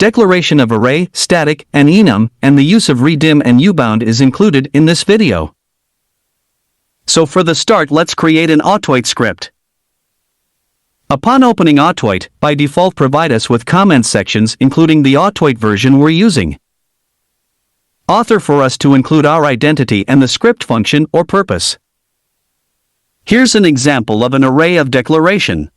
declaration of array, static, and enum, and the use of ReDim and UBound is included in this video. So for the start, let's create an Autoit script. Upon opening Autoit, by default provide us with comment sections including the Autoit version we're using. Author for us to include our identity and the script function or purpose. Here's an example of an array of declaration.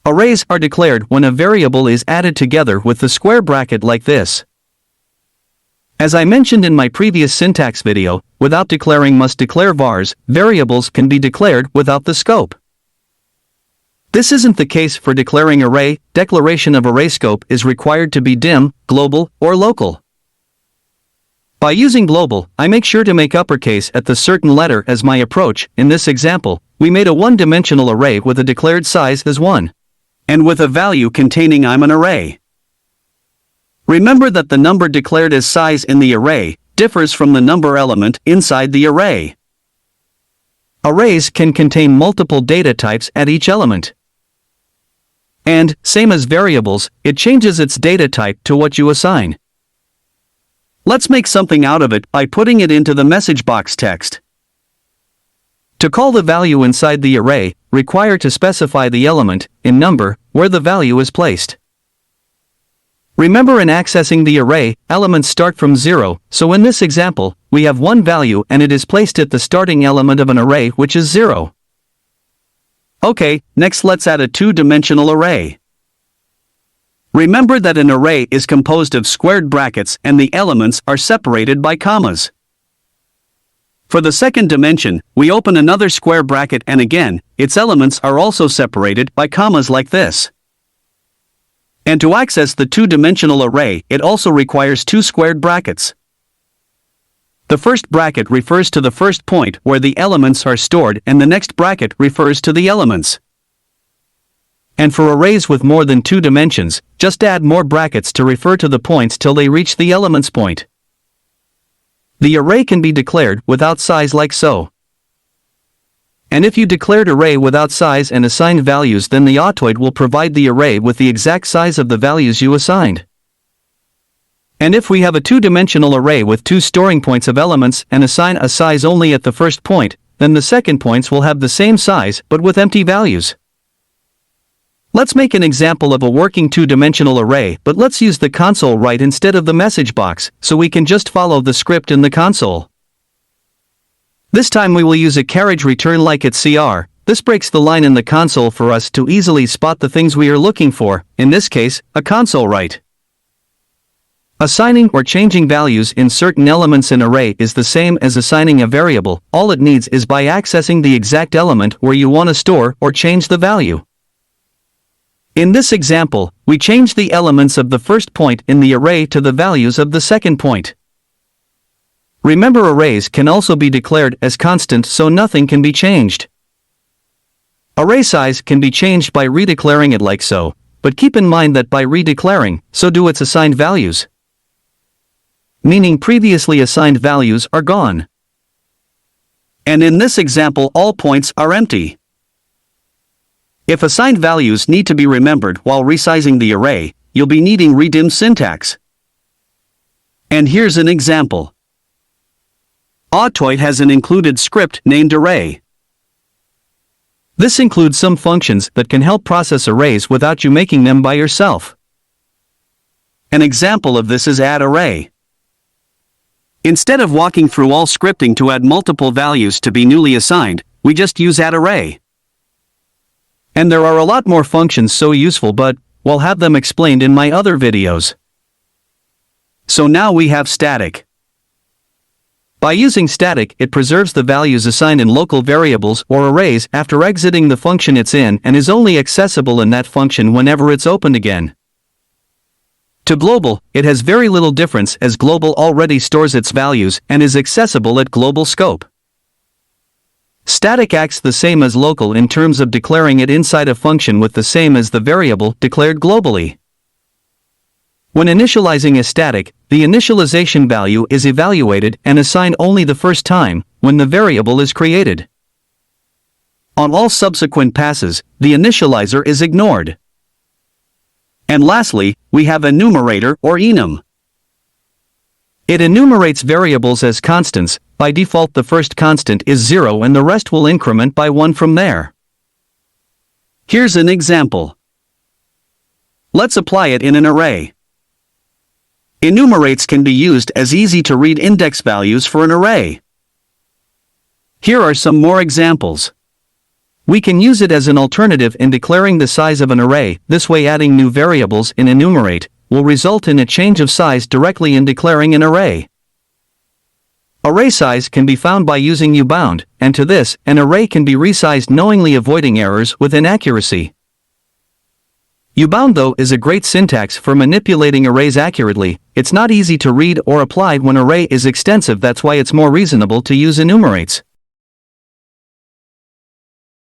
Arrays are declared when a variable is added together with the square bracket like this. As I mentioned in my previous syntax video, without declaring must declare vars, variables can be declared without the scope. This isn't the case for declaring array. Declaration of array scope is required to be dim, global, or local. By using global, I make sure to make uppercase at the certain letter as my approach. In this example, we made a one-dimensional array with a declared size as 1. And with a value containing I'm an array. Remember that the number declared as size in the array differs from the number element inside the array. Arrays can contain multiple data types at each element. And, same as variables, it changes its data type to what you assign. Let's make something out of it by putting it into the message box text. To call the value inside the array, require to specify the element, in number, where the value is placed. Remember, in accessing the array, elements start from 0, so in this example, we have one value and it is placed at the starting element of an array, which is 0. Okay, next let's add a two-dimensional array. Remember that an array is composed of squared brackets and the elements are separated by commas. For the second dimension, we open another square bracket and again, its elements are also separated by commas like this. And to access the two-dimensional array, it also requires two squared brackets. The first bracket refers to the first point where the elements are stored and the next bracket refers to the elements. And for arrays with more than two dimensions, just add more brackets to refer to the points till they reach the elements point. The array can be declared without size like so. And if you declared array without size and assigned values, then the Autoit will provide the array with the exact size of the values you assigned. And if we have a two-dimensional array with two storing points of elements and assign a size only at the first point, then the second points will have the same size but with empty values. Let's make an example of a working two-dimensional array, but let's use the console right instead of the message box, so we can just follow the script in the console. This time we will use a carriage return like at CR. This breaks the line in the console for us to easily spot the things we are looking for, in this case, a console write. Assigning or changing values in certain elements in array is the same as assigning a variable. All it needs is by accessing the exact element where you want to store or change the value. In this example, we change the elements of the first point in the array to the values of the second point. Remember, arrays can also be declared as constant, so nothing can be changed. Array size can be changed by redeclaring it like so, but keep in mind that by redeclaring, so do its assigned values. Meaning previously assigned values are gone. And in this example, all points are empty. If assigned values need to be remembered while resizing the array, you'll be needing ReDim syntax. And here's an example. Autoit has an included script named array. This includes some functions that can help process arrays without you making them by yourself. An example of this is add array. Instead of walking through all scripting to add multiple values to be newly assigned, we just use add array. And there are a lot more functions so useful, but we'll have them explained in my other videos. So now we have static. By using static, it preserves the values assigned in local variables or arrays after exiting the function it's in and is only accessible in that function whenever it's opened again. To global, it has very little difference as global already stores its values and is accessible at global scope. Static acts the same as local in terms of declaring it inside a function with the same as the variable declared globally. When initializing a static, the initialization value is evaluated and assigned only the first time, when the variable is created. On all subsequent passes, the initializer is ignored. And lastly, we have enumerator or enum. It enumerates variables as constants. By default the first constant is 0 and the rest will increment by 1 from there. Here's an example. Let's apply it in an array. Enumerates can be used as easy-to-read index values for an array. Here are some more examples. We can use it as an alternative in declaring the size of an array. This way adding new variables in enumerate will result in a change of size directly in declaring an array. Array size can be found by using UBound, and to this, an array can be resized knowingly avoiding errors with inaccuracy. UBound though is a great syntax for manipulating arrays accurately. It's not easy to read or apply when array is extensive, that's why it's more reasonable to use enumerates.